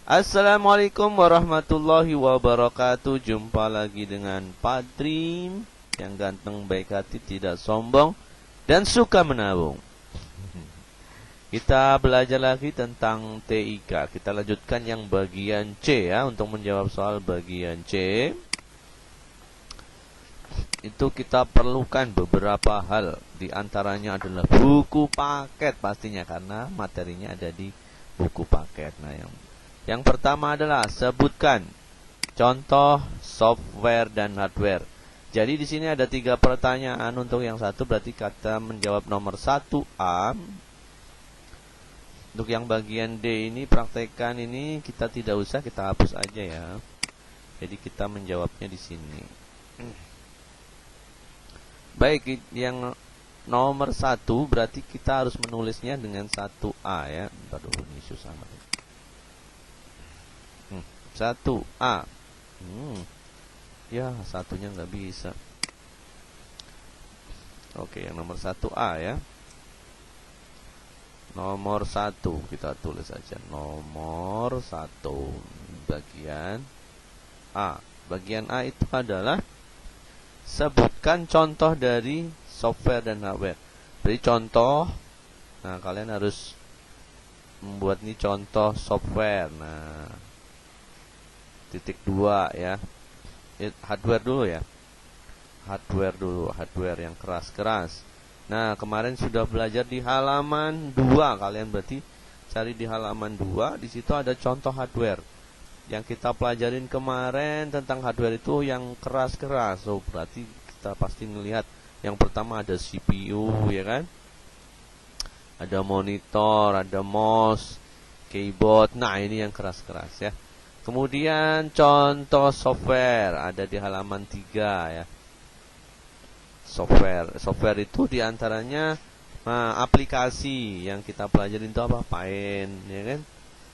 Assalamualaikum warahmatullahi wabarakatuh. Jumpa lagi dengan Pak Dream yang ganteng, baik hati, tidak sombong, dan suka menabung. Kita belajar lagi tentang TIK. Kita lanjutkan yang bagian C ya. Untuk menjawab soal bagian C, itu kita perlukan beberapa hal. Di antaranya adalah buku paket pastinya, karena materinya ada di buku paket. Nah, yang pertama adalah sebutkan contoh software dan hardware. Jadi di sini ada 3 pertanyaan. Untuk yang satu berarti kita menjawab nomor 1A. Untuk yang bagian D ini praktekan ini kita tidak usah, kita hapus aja ya. Jadi kita menjawabnya di sini. Baik, yang nomor 1 berarti kita harus menulisnya dengan 1A ya. Aduh, ini susah banget. 1A. Ya, satunya nggak bisa. Oke, yang nomor 1A ya. Nomor 1 kita tulis saja. Nomor 1 bagian A. Bagian A itu adalah sebutkan contoh dari software dan hardware. Jadi contoh. Nah, kalian harus membuat nih contoh software. Nah, titik 2 ya. Hardware dulu ya. Hardware yang keras-keras. Nah, kemarin sudah belajar di halaman 2. Kalian berarti cari di halaman 2, di situ ada contoh hardware. Yang kita pelajarin kemarin tentang hardware itu yang keras-keras. So, berarti kita pasti melihat yang pertama ada CPU ya kan? Ada monitor, ada mouse, keyboard. Nah, ini yang keras-keras ya. Kemudian contoh software ada di halaman 3 ya. Software itu diantaranya aplikasi yang kita pelajarin itu apa? Paint ya kan?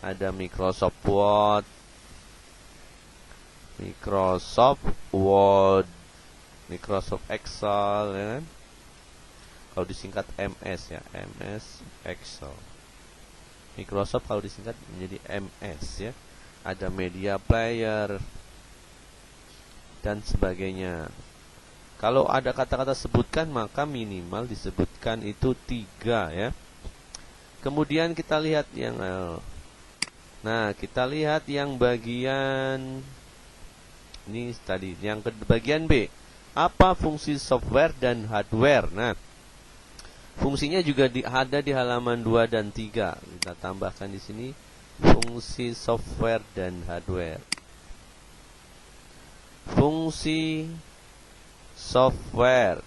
Ada Microsoft Word, Microsoft Excel ya kan? Kalau disingkat MS ya, MS Excel. Microsoft kalau disingkat menjadi MS ya. Ada media player dan sebagainya. Kalau ada kata-kata sebutkan, maka minimal disebutkan itu 3 ya. Kemudian kita lihat yang kita lihat yang bagian ini tadi, yang bagian B. Apa fungsi software dan hardware? Nah, fungsinya juga ada di halaman 2 dan 3. Kita tambahkan di sini fungsi software dan hardware. Fungsi software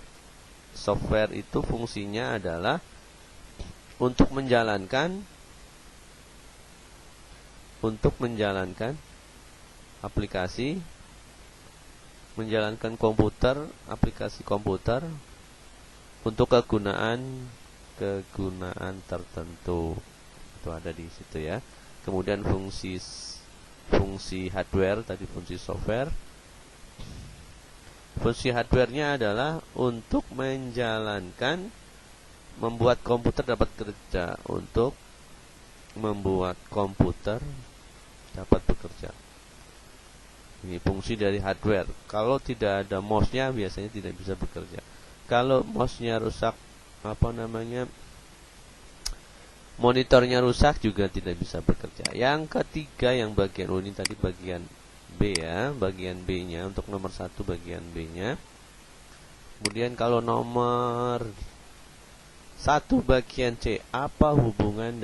itu fungsinya adalah untuk menjalankan aplikasi, menjalankan aplikasi komputer untuk kegunaan tertentu. Itu ada di situ ya. Kemudian fungsi hardware tadi, fungsi software. Fungsi hardware-nya adalah untuk membuat komputer dapat kerja, untuk membuat komputer dapat bekerja. Ini fungsi dari hardware. Kalau tidak ada mouse-nya biasanya tidak bisa bekerja. Kalau mouse-nya rusak, monitornya rusak juga tidak bisa bekerja. Yang ketiga yang bagian ini tadi bagian B ya, bagian B-nya untuk nomor 1 bagian B-nya. Kemudian kalau nomor 1 bagian C, apa hubungan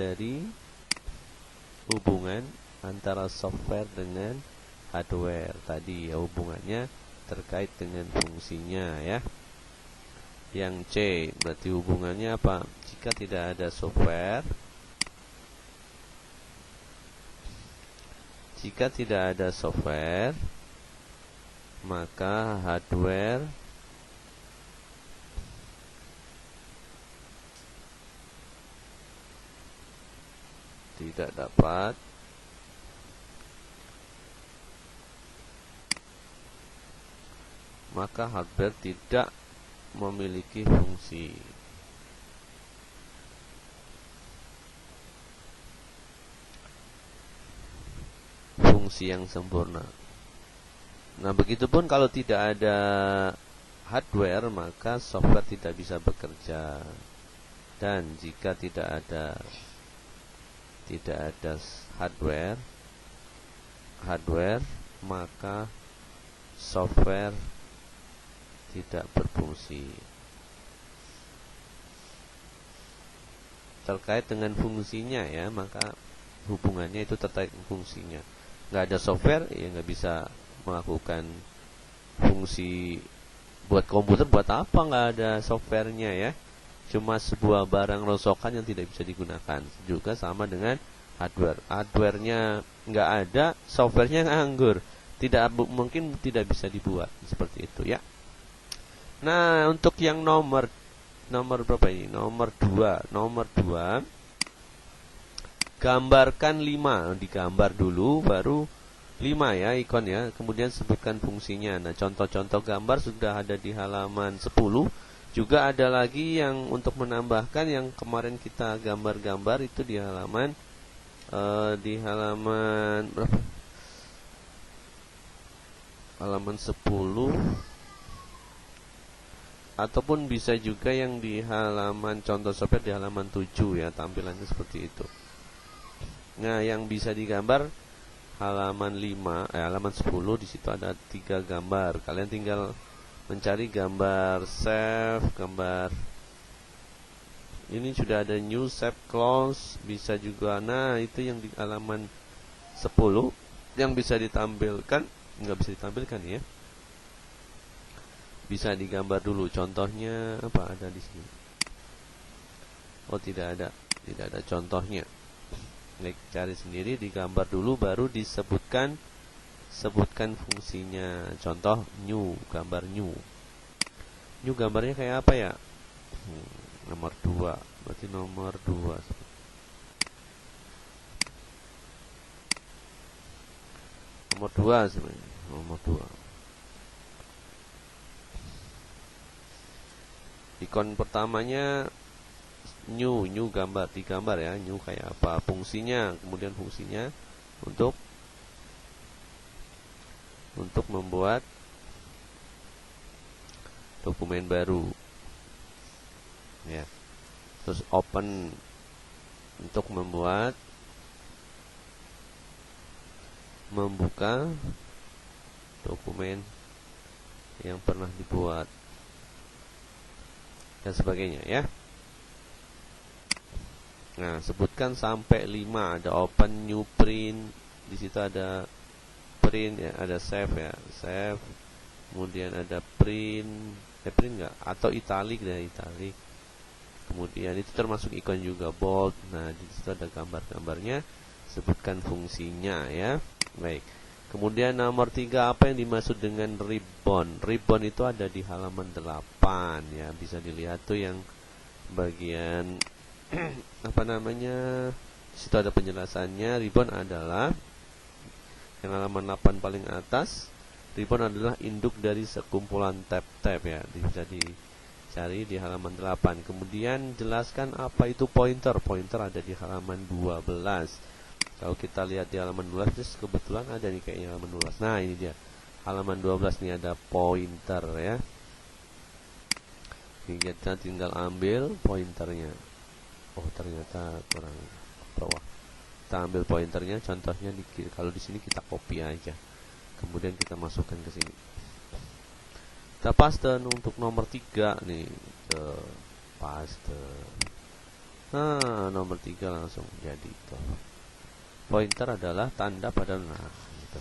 antara software dengan hardware tadi ya, hubungannya terkait dengan fungsinya ya. Yang C berarti hubungannya apa? Jika tidak ada software, maka hardware tidak dapat tidak memiliki fungsi. fungsi yang sempurna. Nah, begitupun kalau tidak ada hardware, maka software tidak bisa bekerja. Dan jika tidak ada hardware, maka software tidak berfungsi. Terkait dengan fungsinya ya, maka hubungannya itu terkait dengan fungsinya. Nggak ada software ya nggak bisa melakukan fungsi. Buat komputer buat apa nggak ada softwarenya ya? Cuma sebuah barang rongsokan yang tidak bisa digunakan. Juga sama dengan hardware. Hardwarenya nggak ada, softwarenya nganggur. Mungkin tidak bisa dibuat seperti itu ya. Nah, untuk yang nomor berapa ini? Nomor 2. Gambarkan 5. Digambar dulu baru 5 ya ikon ya. Kemudian sebutkan fungsinya. Nah, contoh-contoh gambar sudah ada di halaman 10. Juga ada lagi yang untuk menambahkan yang kemarin kita gambar-gambar itu di halaman berapa? Halaman 10. Ataupun bisa juga yang di halaman contoh software di halaman 7 ya, tampilannya seperti itu. Nah, yang bisa digambar halaman 10 di situ ada 3 gambar. Kalian tinggal mencari gambar save, gambar ini sudah ada new, save, close, bisa juga. Nah, itu yang di halaman 10 yang bisa ditampilkan, nggak bisa ditampilkan ya. Bisa digambar dulu. Contohnya apa ada di sini? Oh, tidak ada contohnya. Cari sendiri, digambar dulu baru sebutkan fungsinya. Contoh new, gambar new. New gambarnya kayak apa ya? Nomor 2. Berarti nomor 2. Nomor 2 sebenarnya. Nomor 2. Ikon pertamanya new gambar, digambar ya, new kayak apa, fungsinya, kemudian fungsinya untuk membuat dokumen baru ya. Terus open untuk membuka dokumen yang pernah dibuat dan sebagainya ya. Nah, sebutkan sampai 5. Ada open, new, print. Di situ ada print ya, ada save ya, save. Kemudian ada print enggak, atau italic dan italic. Kemudian itu termasuk ikon juga, bold. Nah, di situ ada gambar-gambarnya. Sebutkan fungsinya ya. Baik. Kemudian nomor 3, apa yang dimaksud dengan ribbon? Ribbon itu ada di halaman 8 ya. Bisa dilihat tuh yang bagian apa namanya? Di situ ada penjelasannya. Ribbon adalah yang halaman 8 paling atas. Ribbon adalah induk dari sekumpulan tab-tab ya. Bisa dicari di halaman 8. Kemudian jelaskan apa itu pointer. Pointer ada di halaman 12. Kalau kita lihat di halaman 12, kebetulan ada nih kayaknya halaman 12. Nah, ini dia. Halaman 12 nih ada pointer ya. Ini kita tinggal ambil pointernya. Oh, ternyata kurang bawah. Kita ambil pointernya, contohnya kalau di sini kita copy aja. Kemudian kita masukkan ke sini. Kita paste untuk nomor 3 nih, ke paste. Nah, nomor 3 langsung jadi itu. Pointer adalah tanda pada gitu.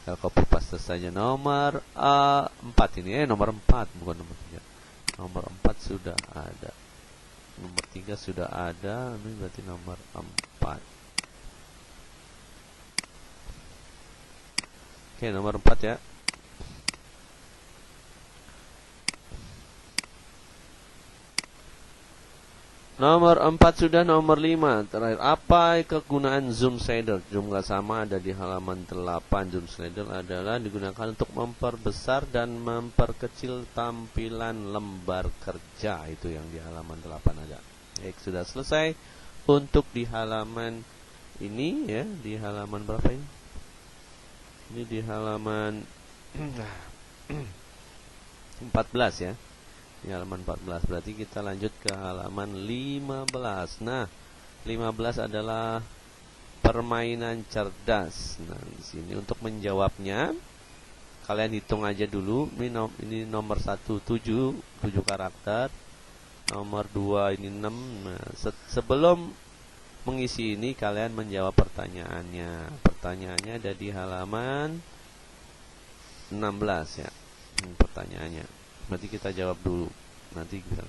Kalau copy paste saja nomor 4 ini nomor 4 bukan nomor 3. Nomor 4 sudah ada. Nomor 3 sudah ada, ini berarti nomor 4. Oke, nomor 4 ya. Nomor 4 sudah, nomor 5 terakhir. Apa kegunaan zoom slider? Jumlah sama ada di halaman 8. Zoom slider adalah digunakan untuk memperbesar dan memperkecil tampilan lembar kerja. Itu yang di halaman 8 ada. Baik, sudah selesai untuk di halaman ini ya. Di halaman berapa ini? Ini di halaman 14 ya. Di halaman 14. Berarti kita lanjut ke halaman 15. Nah, 15 adalah permainan cerdas. Nah, di sini untuk menjawabnya kalian hitung aja dulu. Ini nomor 1 7 karakter. Nomor 2 ini 6. Nah, sebelum mengisi ini kalian menjawab pertanyaannya. Pertanyaannya ada di halaman 16 ya. Pertanyaannya. Berarti kita jawab dulu. Nanti kita.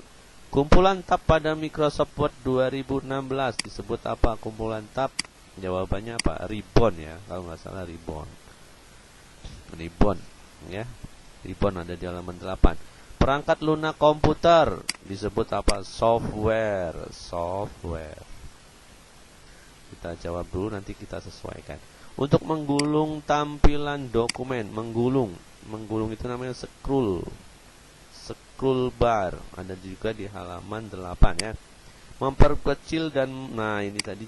Kumpulan tab pada Microsoft Word 2016 disebut apa? Kumpulan tab. Jawabannya apa? Ribbon ya. Kalau nggak salah ribbon. Ribbon ya. Ribbon ada di halaman 8. Perangkat lunak komputer disebut apa? Software. Software. Kita jawab dulu, nanti kita sesuaikan. Untuk menggulung tampilan dokumen, menggulung itu namanya scroll bar, ada juga di halaman 8 ya. Memperkecil dan, nah ini tadi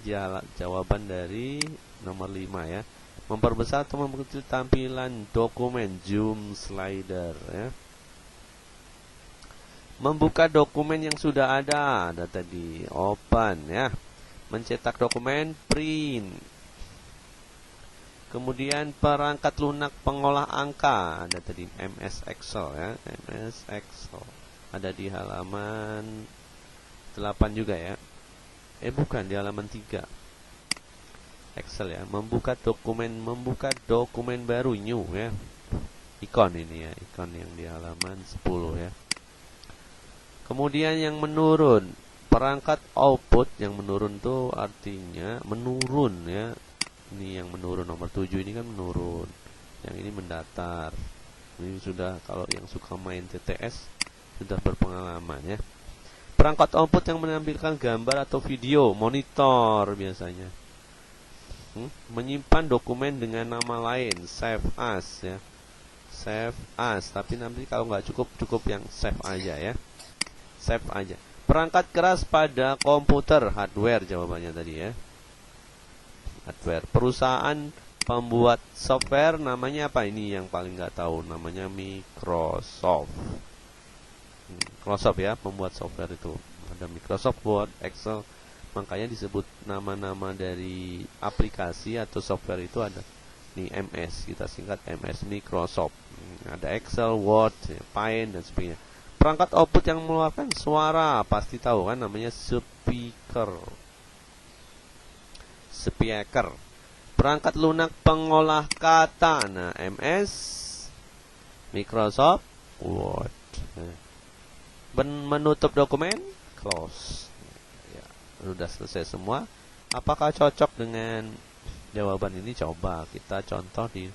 jawaban dari nomor 5 ya. Memperbesar atau memperkecil tampilan dokumen, zoom slider ya. Membuka dokumen yang sudah ada tadi, open ya. Mencetak dokumen, print. Kemudian perangkat lunak pengolah angka, ada tadi MS Excel ya, MS Excel. Ada di halaman 8 juga ya. Bukan, di halaman 3. Excel ya, membuka dokumen baru, new ya. Ikon ini ya, ikon yang di halaman 10 ya. Kemudian yang menurun, perangkat output yang menurun tuh artinya menurun ya. Ini yang menurun nomor 7 ini kan menurun. Yang ini mendatar. Ini sudah, kalau yang suka main TTS sudah berpengalaman ya. Perangkat output yang menampilkan gambar atau video, monitor biasanya. Menyimpan dokumen dengan nama lain, save as ya. Save as, tapi nanti kalau nggak cukup yang save aja ya. Save aja. Perangkat keras pada komputer, hardware jawabannya tadi ya. Hardware. Perusahaan pembuat software namanya apa? Ini yang paling nggak tahu, namanya Microsoft. Microsoft ya, pembuat software itu. Ada Microsoft Word, Excel. Makanya disebut nama-nama dari aplikasi atau software itu ada. Nih MS, kita singkat MS, Microsoft. Ada Excel, Word, Paint dan sebagainya. Perangkat output yang mengeluarkan suara, pasti tahu kan, namanya speaker. Perangkat lunak pengolah kata, nah MS, Microsoft Word. Menutup dokumen, close ya. Sudah selesai semua. Apakah cocok dengan jawaban ini? Coba kita contoh di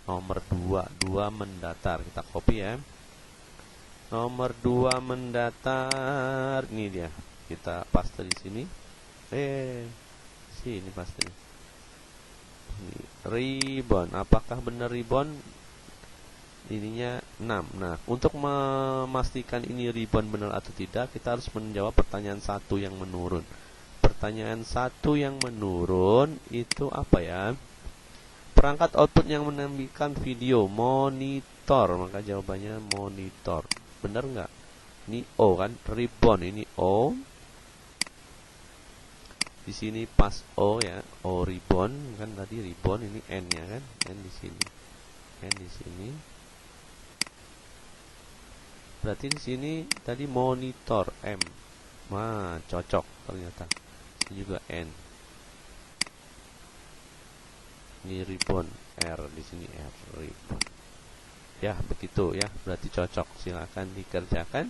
nomor 2 mendatar. Kita copy ya. Nomor 2 mendatar, ini dia. Kita paste di sini. Sini paste. Ini ribbon. Apakah benar ribbon? Ininya 6. Nah, untuk memastikan ini ribbon benar atau tidak, kita harus menjawab pertanyaan 1 yang menurun. Pertanyaan 1 yang menurun itu apa ya? Perangkat output yang menampilkan video, monitor. Maka jawabannya monitor. Benar nggak? Ini O kan, ribbon ini O. Di sini pas O ya, O ribbon kan tadi ribbon, ini N-nya kan, N di sini. N di sini. Berarti di sini tadi monitor M. Wah, cocok ternyata. Ini juga N. Ini ribbon R, di sini R ribbon. Ya, begitu ya. Berarti cocok. Silakan dikerjakan,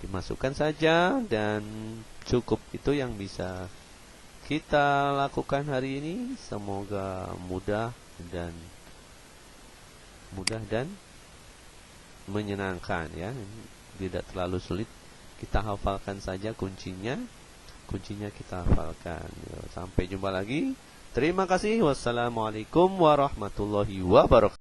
dimasukkan saja, dan cukup itu yang bisa kita lakukan hari ini. Semoga mudah dan menyenangkan ya. Tidak terlalu sulit. Kita hafalkan saja kuncinya kita hafalkan. Sampai jumpa lagi. Terima kasih. Wassalamualaikum warahmatullahi wabarakatuh.